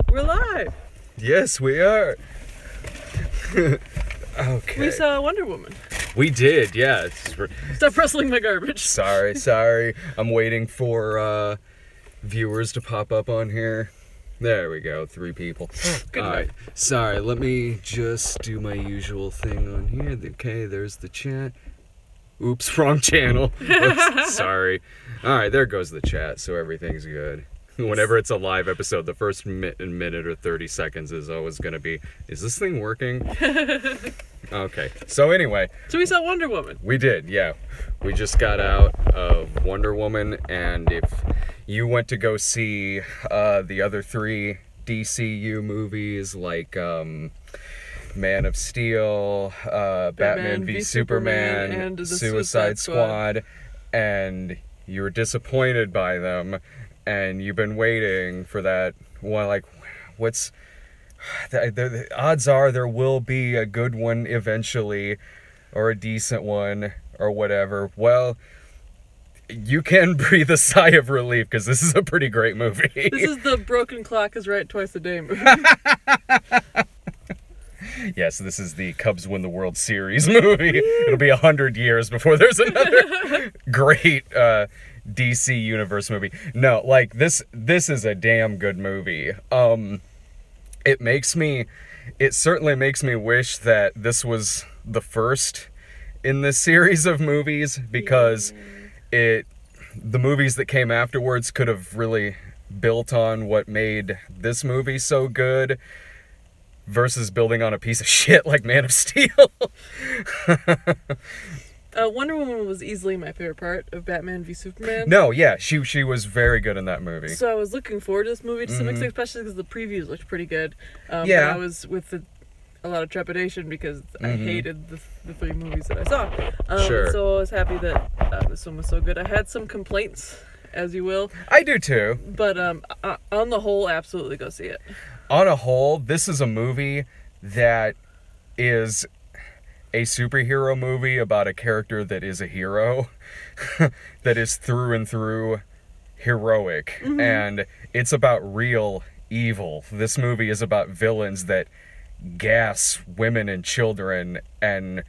We're live. Yes, we are. Okay. We saw Wonder Woman. We did, yeah. Stop rustling my garbage. Sorry. I'm waiting for viewers to pop up on here. There we go, 3 people. Good All right. Sorry, let me just do my usual thing on here. Okay, there's the chat. Oops, wrong channel. Oops, sorry. All right, there goes the chat, so everything's good. Whenever it's a live episode, the first minute or 30 seconds is always going to be, is this thing working? Okay, so anyway. So we saw Wonder Woman. We did, yeah. We just got out of Wonder Woman, and if you went to go see the other 3 DCU movies, like Man of Steel, Batman v Superman, and the Suicide Squad, and you were disappointed by them, and you've been waiting for that one, like, what's... The odds are there will be a good one eventually, or a decent one, or whatever. Well, you can breathe a sigh of relief, because this is a pretty great movie. This is the broken clock is right twice a day movie. Yes, this is the Cubs win the World Series movie. It'll be 100 years before there's another great DC Universe movie. No, like, this is a damn good movie. It certainly makes me wish that this was the first in this series of movies, because the movies that came afterwards could have really built on what made this movie so good, versus building on a piece of shit like Man of Steel. Wonder Woman was easily my favorite part of Batman v Superman. No, yeah, she was very good in that movie. So I was looking forward to this movie to some extent, especially because the previews looked pretty good. Yeah. But I was with a lot of trepidation because I hated the 3 movies that I saw. Sure. So I was happy that this one was so good. I had some complaints, as you will. I do too. But on the whole, absolutely go see it. On a whole, this is a movie that is a superhero movie about a character that is a hero, that is through and through heroic, and it's about real evil. This movie is about villains that gas women and children and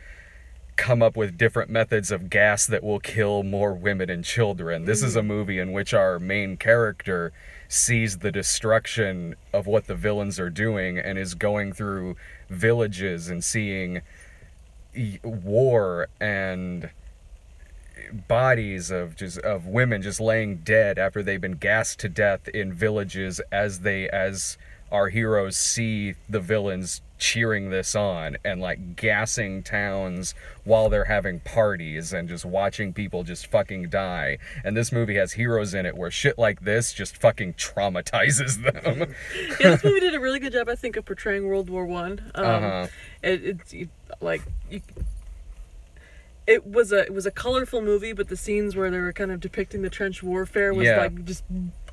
come up with different methods of gas that will kill more women and children. This is a movie in which our main character sees the destruction of what the villains are doing and is going through villages and seeing war and bodies of women just laying dead after they've been gassed to death in villages, as our heroes see the villains cheering this on and like gassing towns while they're having parties and just watching people just fucking die. And this movie has heroes in it where shit like this just fucking traumatizes them. Yeah, this movie did a really good job, I think, of portraying World War I. It was a colorful movie, but the scenes where they were kind of depicting the trench warfare was like just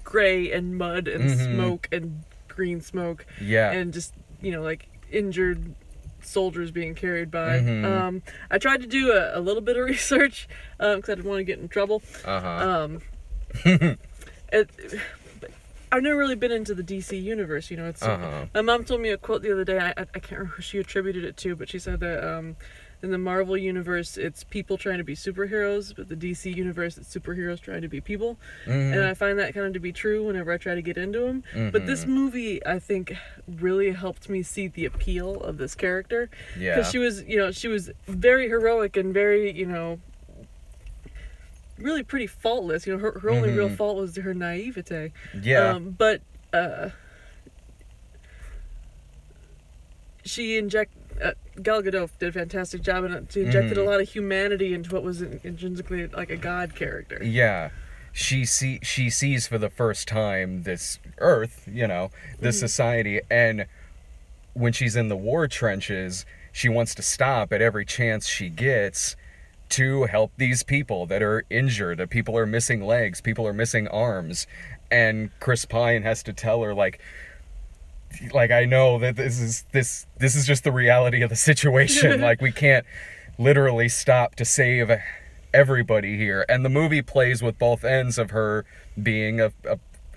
gray and mud and smoke and green smoke. Yeah. And just, like injured soldiers being carried by. I tried to do a little bit of research because I didn't want to get in trouble. I've never really been into the DC universe, It's my mom told me a quote the other day. I can't remember who she attributed it to, but she said that in the Marvel universe, it's people trying to be superheroes, but the DC universe, it's superheroes trying to be people. And I find that kind of to be true whenever I try to get into them. But this movie, I think, really helped me see the appeal of this character. Yeah. Because she was very heroic and very, really pretty faultless. Her only real fault was her naivete. Yeah. But Gal Gadot did a fantastic job, and she injected a lot of humanity into what was intrinsically like a god character. Yeah. She sees for the first time this Earth, this society, and when she's in the war trenches, she wants to stop at every chance she gets to help these people that are injured. People are missing legs, people are missing arms, and Chris Pine has to tell her, like, I know that this is just the reality of the situation. Like, we can't literally stop to save everybody here. And the movie plays with both ends of her being a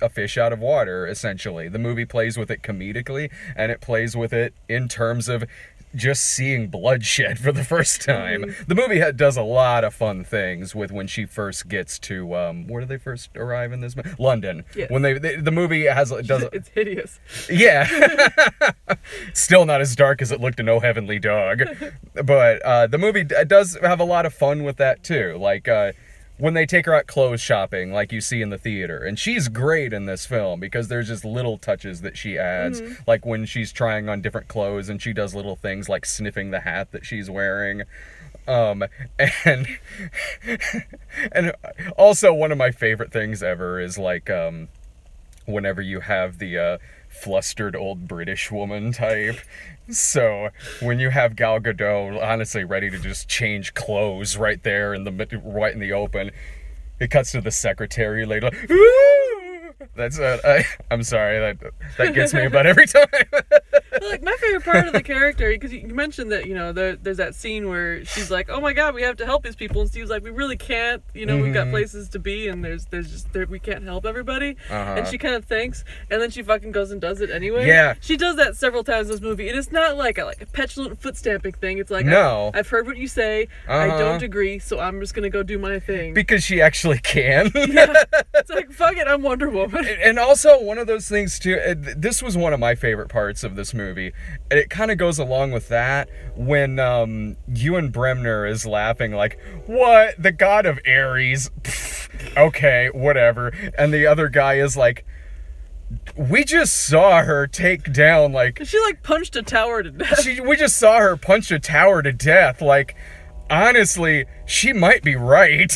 a fish out of water, essentially. The movie plays with it comedically, and it plays with it in terms of just seeing bloodshed for the first time. The movie does a lot of fun things with when she first gets to where do they first arrive in this movie? London. Yes. When the movie does it's hideous. Yeah. Still not as dark as it looked in Oh Heavenly Dog. But the movie does have a lot of fun with that too. Like when they take her out clothes shopping, like you see in the theater. And she's great in this film because there's just little touches that she adds. Like when she's trying on different clothes and she does little things like sniffing the hat that she's wearing. And also one of my favorite things ever is like whenever you have the flustered old British woman type. So when you have Gal Gadot honestly ready to just change clothes right there in the open, it cuts to the secretary later. Like, ooh! That's I'm sorry, that gets me about every time. Like my favorite part of the character, because you mentioned that, you know, there's that scene where she's like, oh my god, we have to help these people, and Steve's like, we really can't, you know, we've got places to be, and we can't help everybody. And she kind of thinks, and then she fucking goes and does it anyway. Yeah, she does that several times in this movie, and it's not like a petulant foot stamping thing. It's like, no, I've heard what you say, I don't agree, so I'm just gonna go do my thing, because she actually can. Yeah, it's like, fuck it, I'm Wonder Woman. And also one of those things too, this was one of my favorite parts of this movie, and it kind of goes along with that when Ewan Bremner is laughing like, what, the god of Ares? Pfft, okay, whatever. And the other guy is like, we just saw her take down, like, she like punched a tower to death. We just saw her punch a tower to death. Like, honestly, she might be right.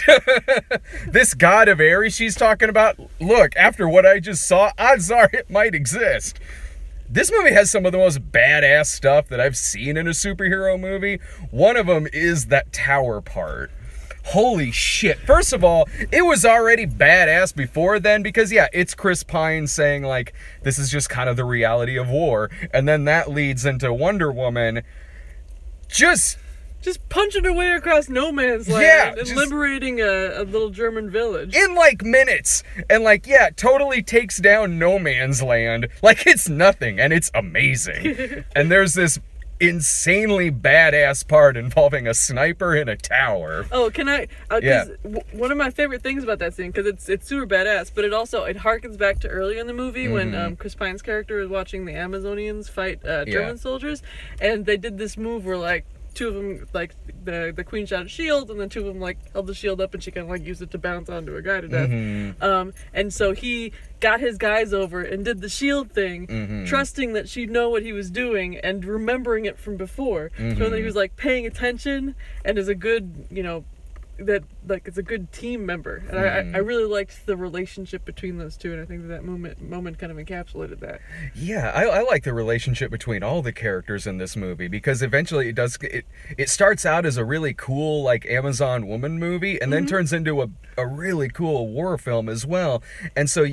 This god of Ares she's talking about, look, after what I just saw, odds are it might exist. This movie has some of the most badass stuff that I've seen in a superhero movie. One of them is that tower part. Holy shit. First of all, it was already badass before then because, yeah, it's Chris Pine saying, like, this is just kind of the reality of war. And then that leads into Wonder Woman just punching her way across no man's land and liberating a little German village. In, like, minutes. And, like, yeah, totally takes down no man's land. Like, it's nothing, and it's amazing. And there's this insanely badass part involving a sniper in a tower. Oh, can I? One of my favorite things about that scene, because it's super badass, but it harkens back to earlier in the movie when Chris Pine's character is watching the Amazonians fight German soldiers, and they did this move where, like, two of them, like, the queen shot a shield, and then two of them, like, held the shield up, and she kind of, like, used it to bounce onto a guy to death. And so he got his guys over and did the shield thing, trusting that she'd know what he was doing and remembering it from before. So that he was, like, paying attention and is a good, you know, that, like, it's a good team member. And I really liked the relationship between those two, and I think that moment kind of encapsulated that. Yeah, I like the relationship between all the characters in this movie, because eventually it starts out as a really cool, like, Amazon woman movie, and then turns into a really cool war film as well. And so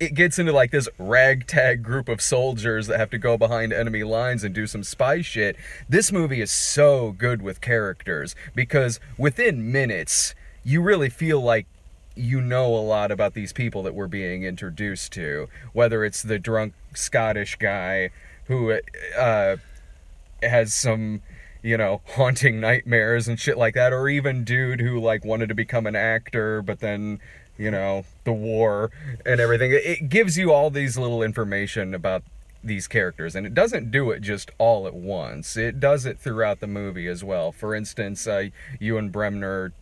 it gets into, like, this ragtag group of soldiers that have to go behind enemy lines and do some spy shit. This movie is so good with characters, because within minutes, you really feel like you know a lot about these people that we're being introduced to. Whether it's the drunk Scottish guy who has some, you know, haunting nightmares and shit like that, or even dude who, like, wanted to become an actor, but then, you know, the war and everything. It gives you all these little information about these characters, and it doesn't do it just all at once. It does it throughout the movie as well. For instance, Ewan Bremner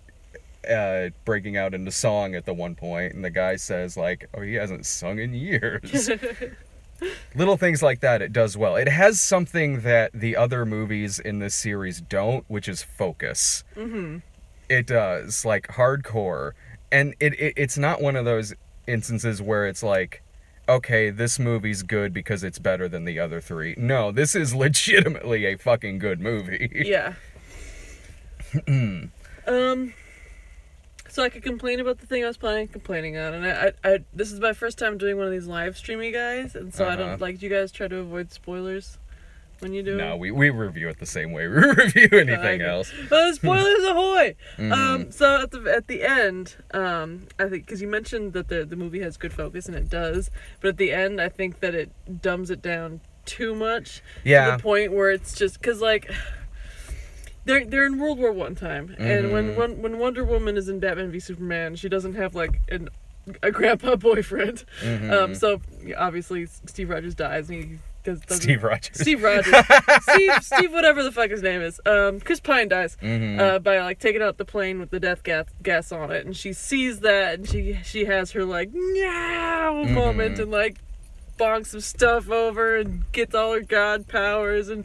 breaking out into song at the one point, and the guy says, like, oh, he hasn't sung in years. Little things like that it does well. It has something that the other movies in this series don't, which is focus. It does, like, hardcore. And it's not one of those instances where it's like, okay, this movie's good because it's better than the other three. No, this is legitimately a fucking good movie. Yeah. So I could complain about the thing I was complaining on, and I this is my first time doing one of these live streamy guys, and so I don't, like, do you guys try to avoid spoilers when you do it? No, we review it the same way we review anything else. Spoilers ahoy! So at the end, I think, because you mentioned that the movie has good focus, and it does, but at the end, I think that it dumbs it down too much. Yeah. To the point where it's just, because, like, they're in World War I time, and when Wonder Woman is in Batman v Superman, she doesn't have, like, a grandpa boyfriend. So obviously Steve Rogers dies, and he Steve Rogers, Steve whatever the fuck his name is. Chris Pine dies by, like, taking out the plane with the death gas on it, and she sees that, and she has her, like, no moment, and, like, bonks some stuff over and gets all her god powers, and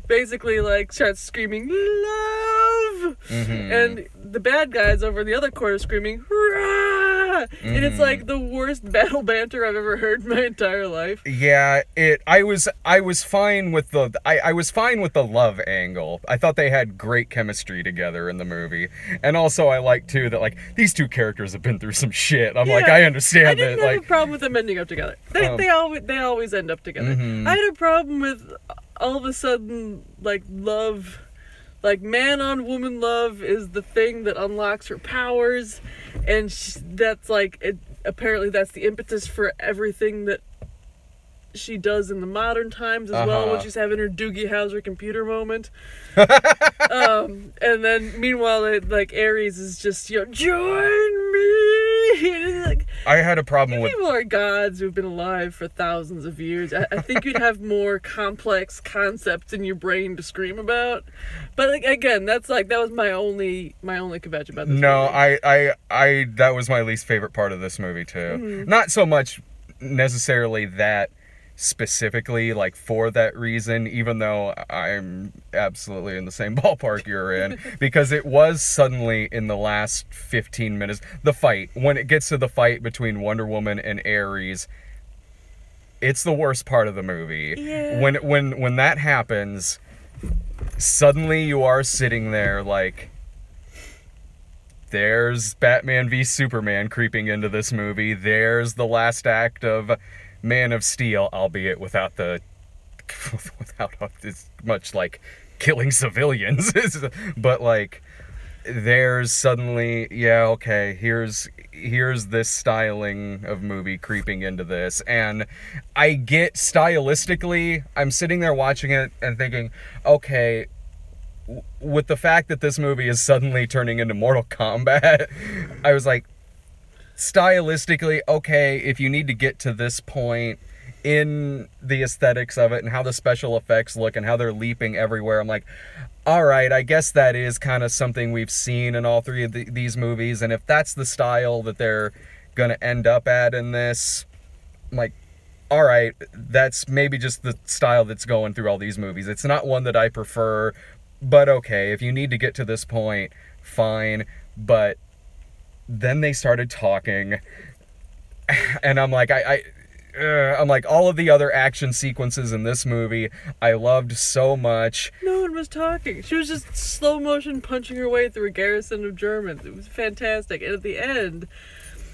basically, like, starts screaming love, and the bad guys over in the other corner screaming rah, and it's like the worst battle banter I've ever heard in my entire life. Yeah, I was fine with the love angle. I thought they had great chemistry together in the movie, and also I like too that, like, these two characters have been through some shit. I'm like, I understand. I didn't have a problem with them ending up together. They always end up together. I had a problem with all of a sudden, like, love, like, man on woman love is the thing that unlocks her powers, and that's, like, apparently that's the impetus for everything that she does in the modern times as well, when she's having her Doogie Howser computer moment. And then meanwhile, like, Ares is just, join me. Like, I had a problem with people are gods who've been alive for thousands of years. I think you'd have more complex concepts in your brain to scream about. But, like, again, that was my only kvetch about this movie. I that was my least favorite part of this movie too. Not so much necessarily that specifically, like, for that reason, even though I'm absolutely in the same ballpark you're in, because it was suddenly in the last 15 minutes, the fight, when it gets to the fight between Wonder Woman and Ares, it's the worst part of the movie. Yeah. When that happens, suddenly you are sitting there like, there's Batman v Superman creeping into this movie, there's the last act of Man of Steel, albeit without as much, like, killing civilians, but, like, there's suddenly, here's this styling of movie creeping into this, and I get stylistically, I'm sitting there watching it and thinking, okay, with the fact that this movie is suddenly turning into Mortal Kombat, I was like, stylistically, okay, if you need to get to this point in the aesthetics of it and how the special effects look and how they're leaping everywhere, I'm like, alright, I guess that is kind of something we've seen in all three of these movies, and if that's the style that they're gonna end up at in this, I'm like, alright, that's maybe just the style that's going through all these movies. It's not one that I prefer, but okay, if you need to get to this point, fine, but then they started talking, and I'm like, I'm like, all of the other action sequences in this movie, I loved so much. No one was talking. She was just slow motion punching her way through a garrison of Germans. It was fantastic. And at the end,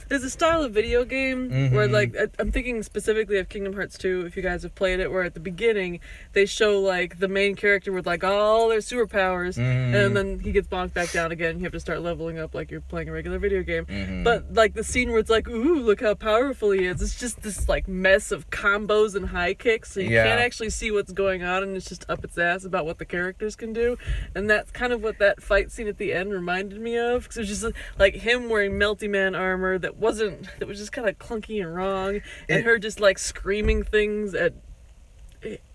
there's a style of video game where, like, I'm thinking specifically of Kingdom Hearts 2, if you guys have played it, where at the beginning they show, like, the main character with, like, all their superpowers, and then he gets bonked back down again. You have to start leveling up like you're playing a regular video game. But, like, the scene where it's like, ooh, look how powerful he is, it's just this, like, mess of combos and high kicks, so you can't actually see what's going on, and it's just up its ass about what the characters can do. And that's kind of what that fight scene at the end reminded me of, because it was just, like, him wearing Melty Man armor that was just kind of clunky and wrong, and her just, like, screaming things at,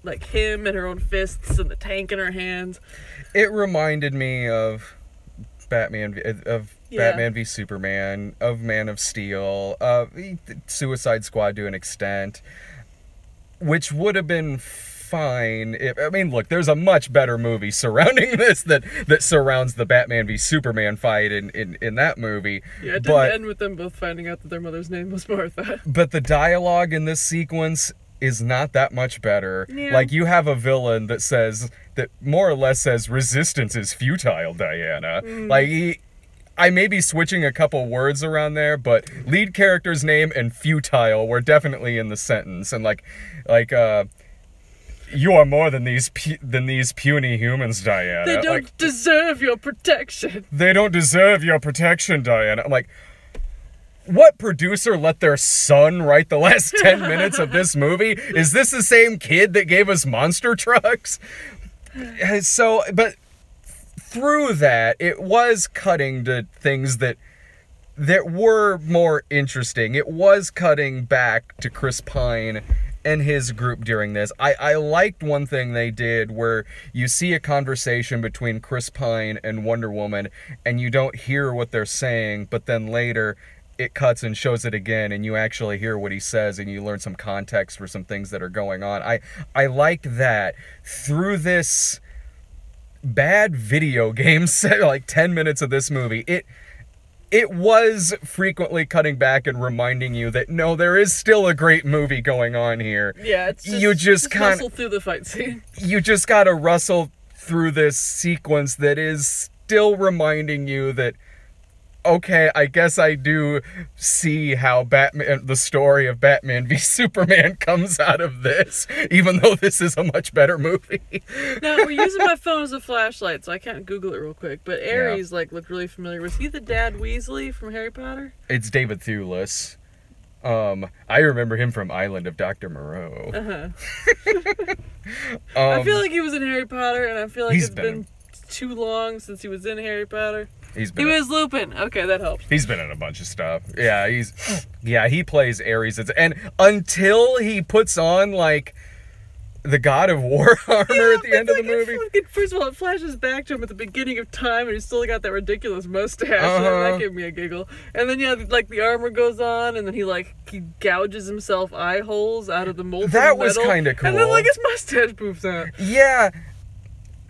like, him and her own fists and the tank in her hands. It reminded me of Batman v Superman, of Man of Steel, of Suicide Squad to an extent, which would have been fine if, I mean, look, there's a much better movie surrounding this that surrounds the Batman v Superman fight in that movie. Yeah, it didn't end with them both finding out that their mother's name was Martha. But the dialogue in this sequence is not that much better. Yeah. Like, you have a villain that more or less says, resistance is futile, Diana. Like, I may be switching a couple words around there, but lead character's name and futile were definitely in the sentence. And, like, You are more than these puny humans, Diana. They don't deserve your protection. They don't deserve your protection, Diana. I'm like, what producer let their son write the last 10 minutes of this movie? Is this the same kid that gave us monster trucks? So, but through that, it was cutting to things that were more interesting. It was cutting back to Chris Pine and his group during this. I liked one thing they did where you see a conversation between Chris Pine and Wonder Woman, and you don't hear what they're saying, but then later it cuts and shows it again, and you actually hear what he says, and you learn some context for some things that are going on. I liked that. Through this bad video game set, like 10 minutes of this movie, it was frequently cutting back and reminding you that, no, there is still a great movie going on here. Yeah, it's just, you just rustle through the fight scene. You just gotta rustle through this sequence that is still reminding you that, okay, I guess I do see how the story of Batman v Superman comes out of this, even though this is a much better movie. Now, we're using my phone as a flashlight, so I can't Google it real quick, but Ares, looked really familiar. Was he the Dad Weasley from Harry Potter? It's David Thewlis. I remember him from Island of Dr. Moreau. I feel like he was in Harry Potter, and I feel like it's been too long since he was in Harry Potter. He was Lupin. Okay, that helps. He's been in a bunch of stuff. Yeah, he plays Ares. And until he puts on, the God of War armor at the end of the movie. First of all, it flashes back to him at the beginning of time, and he's still got that ridiculous mustache. That gave me a giggle. And then, the armor goes on, and then he gouges himself eye holes out of the molten metal. That was kind of cool. And then, his mustache poofs out. Yeah.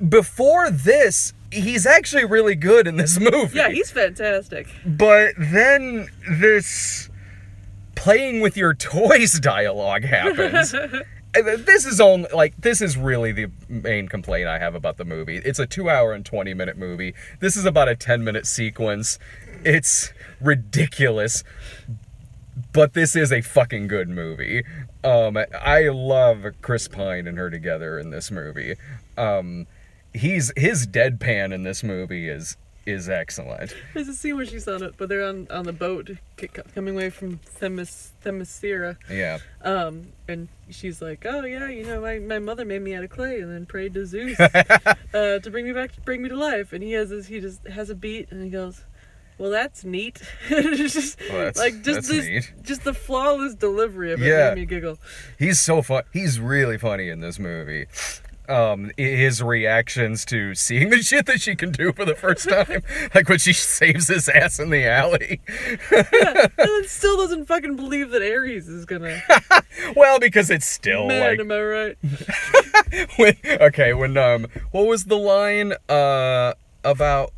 Before this, he's actually really good in this movie. Yeah, he's fantastic. But then this playing with your toys dialogue happens. This is really the main complaint I have about the movie. It's a 2-hour and 20-minute movie. This is about a 10-minute sequence. It's ridiculous. But this is a fucking good movie. I love Chris Pine and her together in this movie. His deadpan in this movie is excellent. There's a scene where she's on it, but they're on the boat coming away from Themyscira. Yeah. And she's like, oh yeah, my mother made me out of clay and then prayed to Zeus to bring me to life. And he just has a beat and he goes, well, that's neat. Just the flawless delivery of it made me giggle. He's so fun. He's really funny in this movie. His reactions to seeing the shit that she can do for the first time, like when she saves his ass in the alley. And then still doesn't fucking believe that Ares is gonna. Well, because it's still am I right? when what was the line about?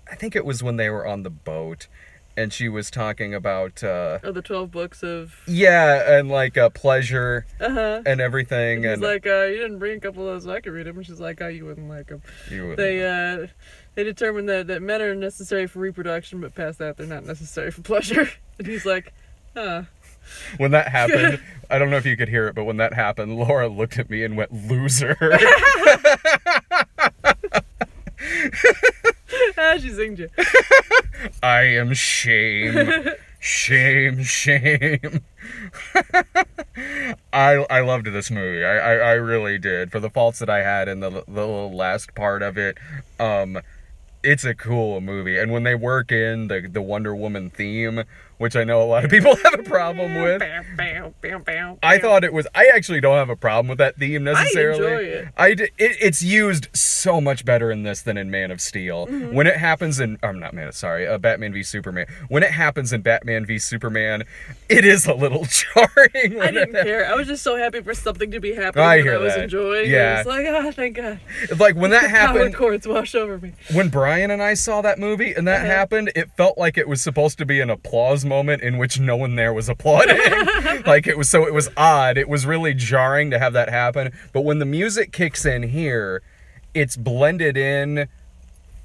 I think it was when they were on the boat. And she was talking about the 12 books of and pleasure and everything. And he's like, you didn't bring a couple of those so I could read them. And she's like, oh, you wouldn't like them. They determined that men are necessary for reproduction, but past that they're not necessary for pleasure. And he's like, huh. When that happened, I don't know if you could hear it, but when that happened, Laura looked at me and went, loser. She zinged you. I am shame. Shame. I loved this movie. I really did. For the faults that I had in the little last part of it, it's a cool movie. And when they work in the Wonder Woman theme, which I know a lot of people have a problem with, I thought it was... I actually don't have a problem with that theme necessarily. I enjoy it. It's used so much better in this than in Man of Steel. Mm-hmm. When it happens in... Batman v Superman. When it happens in Batman v Superman, it is a little jarring. I didn't care. I was just so happy for something to be happening that I was enjoying. Yeah. It was like, thank God. Like, when that happened... Power chords wash over me. When Brian and I saw that movie and that happened, it felt like it was supposed to be an applause moment in which no one there was applauding. It was odd. It was really jarring to have that happen. But when the music kicks in here, it's blended in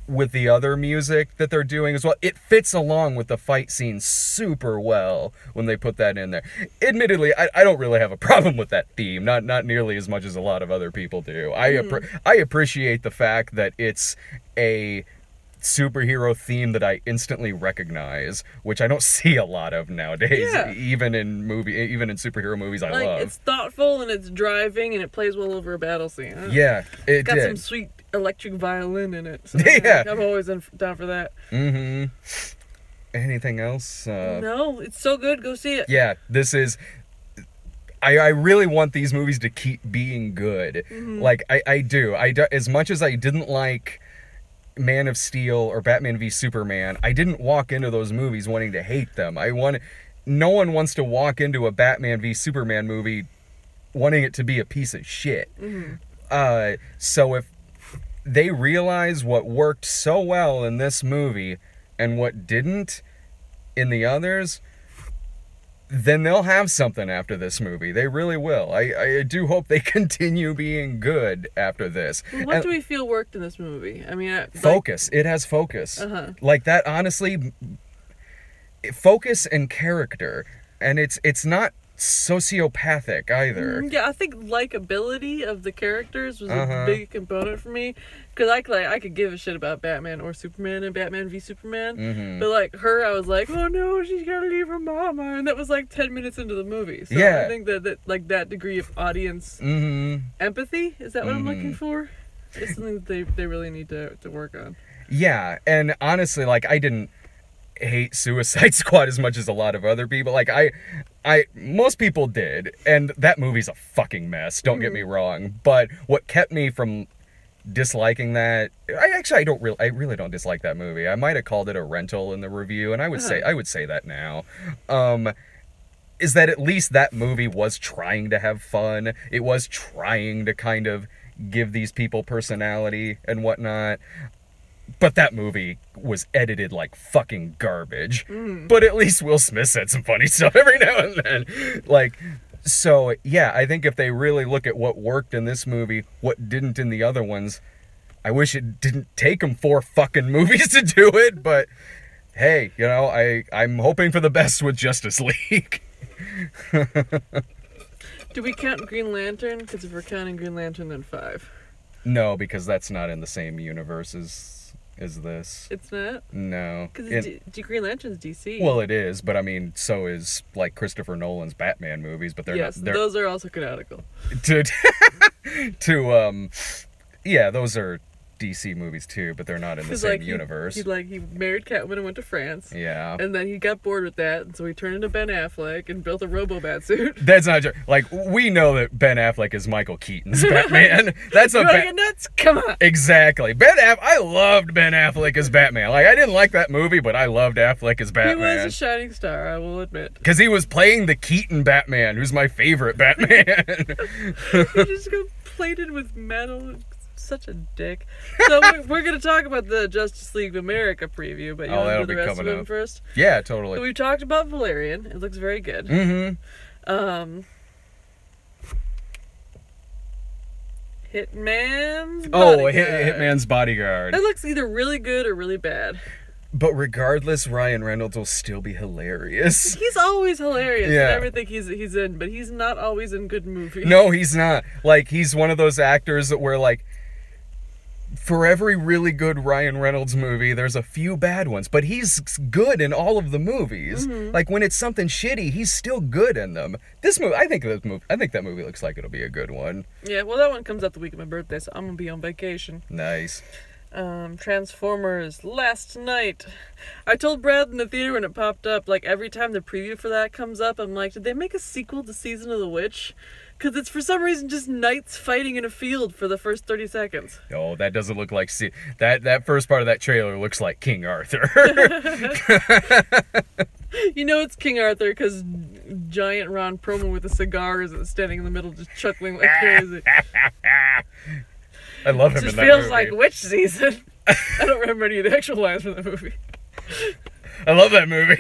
with the other music that they're doing as well. It fits along with the fight scene super well when they put that in there. Admittedly, I don't really have a problem with that theme, not nearly as much as a lot of other people do. I appreciate the fact that it's a superhero theme that I instantly recognize, which I don't see a lot of nowadays. Yeah. Even in superhero movies I love. It's thoughtful and it's driving and it plays well over a battle scene. Yeah, it got did. some sweet electric violin in it. So Yeah. I'm always down for that. Mm-hmm. Anything else? No, it's so good. Go see it. Yeah, this is... I really want these movies to keep being good. Mm-hmm. Like, I do. As much as I didn't like Man of Steel or Batman v Superman, I didn't walk into those movies wanting to hate them. No one wants to walk into a Batman v Superman movie wanting it to be a piece of shit. Mm-hmm. So if they realize what worked so well in this movie and what didn't in the others, then they'll have something after this movie. They really will. I do hope they continue being good after this. What do we feel worked in this movie? I mean, focus. It has focus. Uh-huh. Like that, honestly, focus and character. And it's not sociopathic either. Yeah, I think likability of the characters was a big component for me, because I could give a shit about Batman or Superman and Batman v Superman, but like her, I was like, oh no, she's gotta leave her mama, and that was like 10 minutes into the movie. So yeah. I think that like that degree of audience empathy, is that what I'm looking for? It's something that they really need to work on. Yeah, and honestly, like I didn't hate Suicide Squad as much as a lot of other people. Like most people did, and that movie's a fucking mess, don't get me wrong, but what kept me from disliking that, I really don't dislike that movie. I might have called it a rental in the review, and I would say that now, is that at least that movie was trying to have fun. It was trying to kind of give these people personality and whatnot. But that movie was edited like fucking garbage. But at least Will Smith said some funny stuff every now and then. Like, so, yeah, I think if they really look at what worked in this movie, what didn't in the other ones, I wish it didn't take them 4 fucking movies to do it, but hey, you know, I'm hoping for the best with Justice League. Do we count Green Lantern? Because if we're counting Green Lantern, then 5. No, because that's not in the same universe as this. It's not? No. Because Green Lantern's DC. Well, it is, but I mean, so is like Christopher Nolan's Batman movies, but they're not. Those are also canonical. Yeah, those are DC movies too, but they're not in the same universe. He married Catwoman and went to France. Yeah. And then he got bored with that, and so he turned into Ben Affleck and built a Robo-Bat suit. That's not true. Like, we know that Ben Affleck is Michael Keaton's Batman. That's a nuts? Come on. Exactly. I loved Ben Affleck as Batman. Like, I didn't like that movie, but I loved Affleck as Batman. He was a shining star, I will admit. Because he was playing the Keaton Batman, who's my favorite Batman. He just got plated with metal. Such a dick. So we're going to talk about the Justice League of America preview, but you want to do the rest of them first? Yeah, totally. So we talked about Valerian. It looks very good. Hitman's Bodyguard. Hitman's Bodyguard. It looks either really good or really bad. But regardless, Ryan Reynolds will still be hilarious. He's always hilarious in everything he's in, but he's not always in good movies. No, he's not. Like, he's one of those actors that where, like, for every really good Ryan Reynolds movie, there's a few bad ones, but he's good in all of the movies. Like, when it's something shitty, he's still good in them. This movie, I think that movie looks like it'll be a good one. Yeah, well, that one comes out the week of my birthday, so I'm gonna be on vacation. Nice. Transformers Last Night. I told Brad in the theater when it popped up, like, every time the preview for that comes up, I'm like, did they make a sequel to Season of the Witch? Because it's for some reason just knights fighting in a field for the first 30 seconds. Oh, that doesn't look like... that first part of that trailer looks like King Arthur. You know it's King Arthur because giant Ron Perlman with a cigar is standing in the middle just chuckling like crazy. I love him in that movie. It just feels like witch season. I don't remember any of the actual lines from the movie. I love that movie.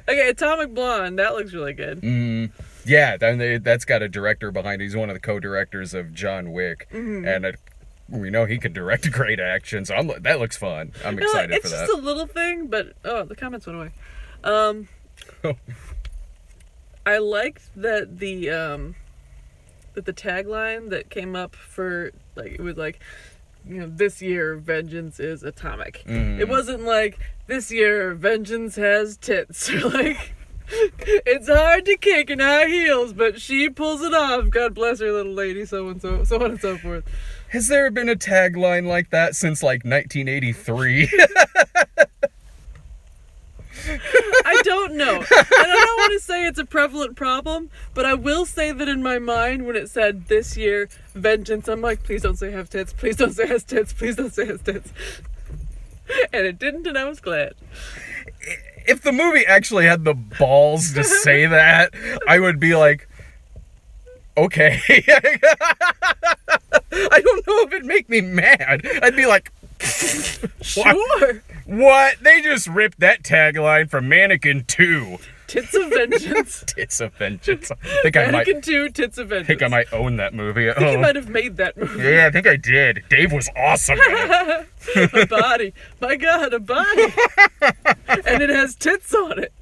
Okay, Atomic Blonde. That looks really good. Yeah, that's got a director behind it. He's one of the co-directors of John Wick. And we know he can direct great action, so that looks fun. I'm excited for that. It's just a little thing, but the comments went away. I liked that the tagline that came up for, like, it was like, this year vengeance is atomic. It wasn't like, this year vengeance has tits, or like, it's hard to kick in high heels, but she pulls it off. God bless her, little lady, so on and so forth. Has there been a tagline like that since, like, 1983? I don't know. And I don't want to say it's a prevalent problem, but I will say that in my mind, when it said this year, vengeance, I'm like, please don't say have tits, please don't say has tits, please don't say has tits. And it didn't, and I was glad. If the movie actually had the balls to say that, I would be like, okay. I don't know if it'd make me mad. I'd be like, sure. What? They just ripped that tagline from Mannequin 2. Tits of Vengeance. Tits of Vengeance. I think Mannequin 2, Tits of Vengeance. I think I might own that movie. I think you might have made that movie. Yeah, I think I did. Dave was awesome. A body. My God, a body. And it has tits on it.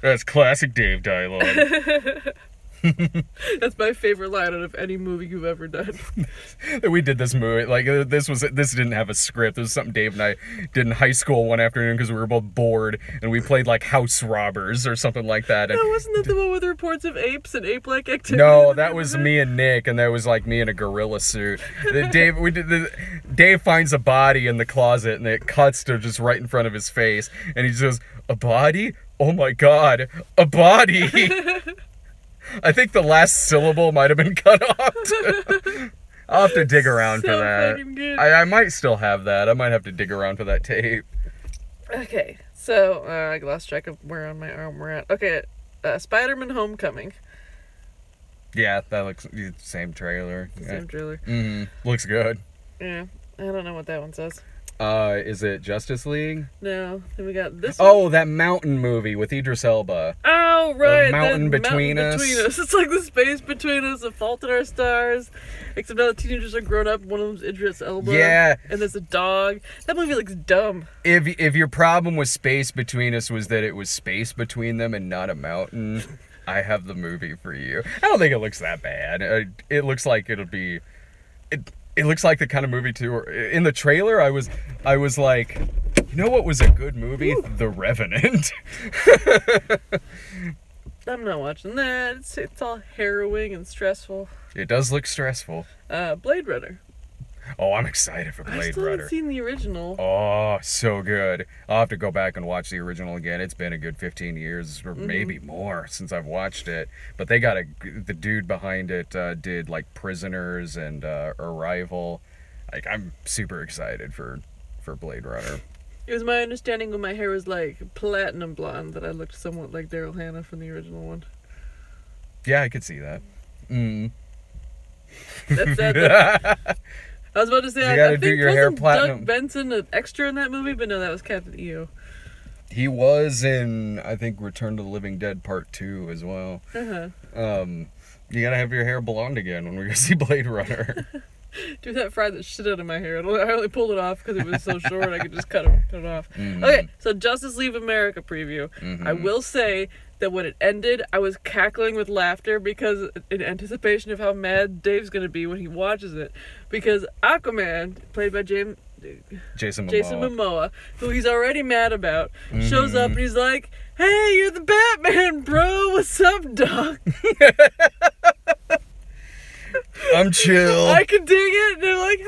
That's classic Dave dialogue. That's my favorite line out of any movie you've ever done. We did this movie, like, this didn't have a script. This was something Dave and I did in high school one afternoon because we were both bored, and we played, like, House Robbers or something like that. And wasn't that the one with reports of apes and ape-like activity? No, that was me and Nick, and that was, like, me in a gorilla suit. Dave finds a body in the closet, and it cuts to just right in front of his face, and he just goes, "A body? Oh my God, a body!" I think the last syllable might have been cut off. I'll have to dig around for that. I might still have that. I might have to dig around for that tape. Okay, so I lost track of where on my arm we're at. Okay, Spider-Man Homecoming. Yeah, that looks same trailer. Same trailer. Looks good. Yeah, I don't know what that one says. Is it Justice League? No. Then we got this one. Oh, that mountain movie with Idris Elba. Oh, right. The mountain between us. It's like the space between us, a fault in our stars. Except now the teenagers are grown up. One of them's Idris Elba. Yeah. And there's a dog. That movie looks dumb. If your problem with Space Between Us was that it was space between them and not a mountain, I have the movie for you. I don't think it looks that bad. It looks like it'll be... It looks like the kind of movie too. In the trailer, I was like, you know what was a good movie? Ooh. The Revenant. I'm not watching that. It's all harrowing and stressful. It does look stressful. Blade Runner. Oh, I'm excited for Blade Runner. I still haven't seen the original. Oh, so good. I'll have to go back and watch the original again. It's been a good 15 years or maybe more since I've watched it. But they got the dude behind it did like Prisoners and Arrival. Like, I'm super excited for Blade Runner. It was my understanding when my hair was like platinum blonde that I looked somewhat like Daryl Hannah from the original one. Yeah, I could see that. That's sad. I was about to say, I think wasn't Doug Benson an extra in that movie? But no, that was Captain EO. He was in, I think, Return to the Living Dead Part 2 as well. Uh-huh. You gotta have your hair blonde again when we go see Blade Runner. Dude, that fried the shit out of my hair. I only pulled it off because it was so short I could just cut it off. Okay, so Justice League America preview. I will say that when it ended, I was cackling with laughter because in anticipation of how mad Dave's going to be when he watches it. Because Aquaman, played by Jason Momoa, who he's already mad about, shows up and he's like, "Hey, you're the Batman, bro. What's up, dog?" I'm chill. I can dig it. And they're like,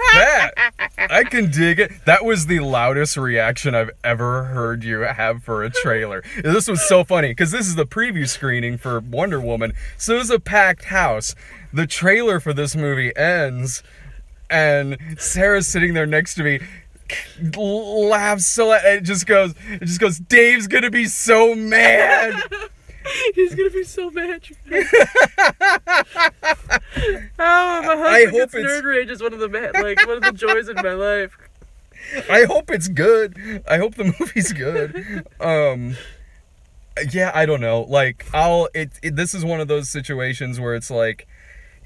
I can dig it. That was the loudest reaction I've ever heard you have for a trailer. This was so funny because this is the preview screening for Wonder Woman. So it was a packed house. The trailer for this movie ends, and Sarah's sitting there next to me, laughs so loud. It just goes, Dave's gonna be so mad. He's gonna be so mad. My husband nerd rage is one of the joys in my life. I hope it's good. I hope the movie's good. Yeah, I don't know. Like, this is one of those situations where it's like,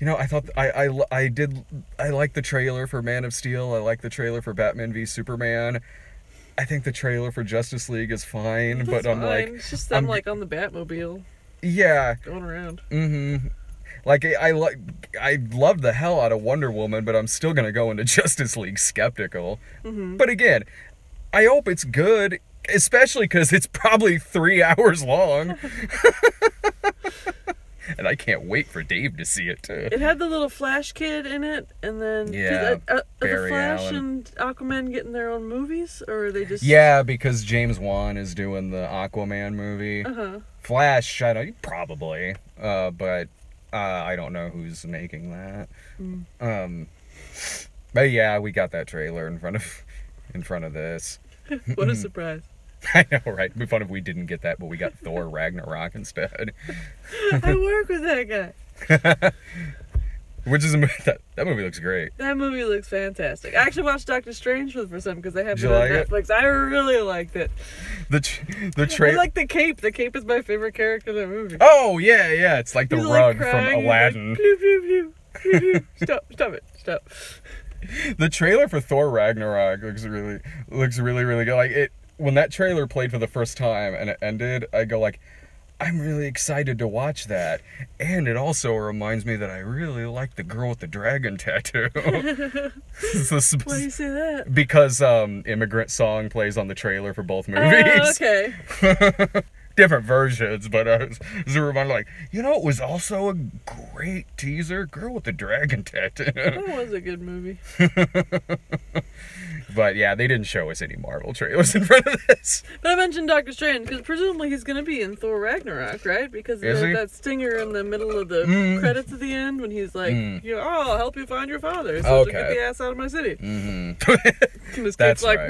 I thought I like the trailer for Man of Steel. I like the trailer for Batman v Superman. I think the trailer for Justice League is fine, but I'm like, it's just them like on the Batmobile. Yeah. Going around. Mm-hmm. Like I love the hell out of Wonder Woman, but I'm still gonna go into Justice League skeptical. Mm-hmm. But again, I hope it's good, especially because it's probably 3 hours long. And I can't wait for Dave to see it too. It had the little Flash kid in it, and then are the Flash and Aquaman getting their own movies, or are they just? Yeah, because James Wan is doing the Aquaman movie. Flash, I don't probably, but I don't know who's making that. But yeah, we got that trailer in front of this. What a surprise! I know, right? It'd be fun if we didn't get that, but we got Thor Ragnarok instead. I work with that guy. Which is that movie looks great. That movie looks fantastic. I actually watched Doctor Strange for the first time because they have it on Netflix. I really liked it. The trailer. I like the cape. The cape is my favorite character in that movie. Oh yeah, it's like the rug from Aladdin. Like, pew, pew, pew, pew, pew. Stop it. The trailer for Thor Ragnarok looks really good. Like when that trailer played for the first time and it ended, I go like, I'm really excited to watch that. And it also reminds me that I really like the girl with the dragon tattoo. Why do you say that? Because Immigrant Song plays on the trailer for both movies. Okay. Different versions, but I was a reminder, like, it was also a great teaser, Girl with the Dragon Tattoo. That was a good movie. But yeah, they didn't show us any Marvel trailers in front of this. But I mentioned Doctor Strange because presumably he's going to be in Thor Ragnarok, right? Because that stinger in the middle of the credits at the end when he's like, I'll help you find your father, so get the ass out of my city. And this kid's like,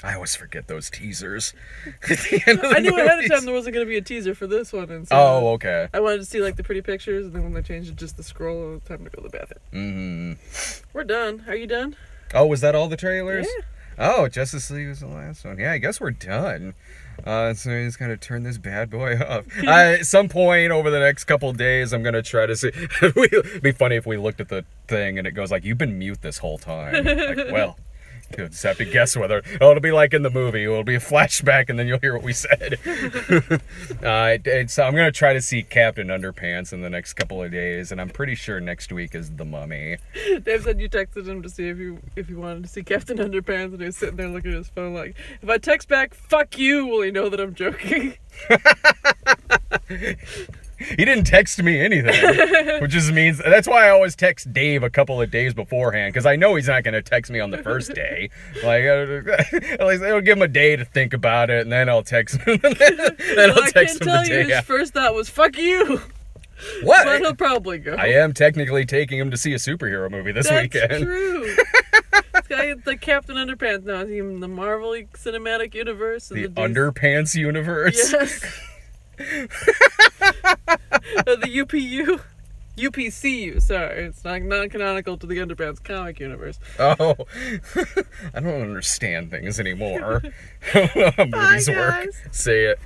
I always forget those teasers. I knew ahead of time there wasn't going to be a teaser for this one. And so okay. I wanted to see like the pretty pictures, and then when they changed it just the scroll, it was time to go to the bathroom. We're done. Are you done? Oh, was that all the trailers? Yeah. Oh, Justice League was the last one. Yeah, I guess we're done. So we just gotta turn this bad boy off. At some point over the next couple of days, I'm gonna try to see. It'd be funny if we looked at the thing and it goes like, "You've been mute this whole time." Like, well. You'll just have to guess whether... it'll be like in the movie. It'll be a flashback, and then you'll hear what we said. So I'm going to try to see Captain Underpants in the next couple of days, and I'm pretty sure next week is The Mummy. Dave said you texted him to see if you wanted to see Captain Underpants, and he was sitting there looking at his phone like, if I text back, fuck you, will he know that I'm joking? He didn't text me anything, which just means that's why I always text Dave a couple of days beforehand, because I know he's not going to text me on the first day. Like, at least I'll give him a day to think about it, and then I'll text him. I'll text him the day after. I can tell you his first thought was "fuck you." What? But he'll probably go. I am technically taking him to see a superhero movie this weekend. That's true. This guy is the Captain Underpants now. Is he in the Marvel Cinematic Universe? The Underpants universe? Yes. The UPCU, sorry. It's not non-canonical to the Underpants comic universe. Oh. I don't understand things anymore. I don't know how movies work. Say it.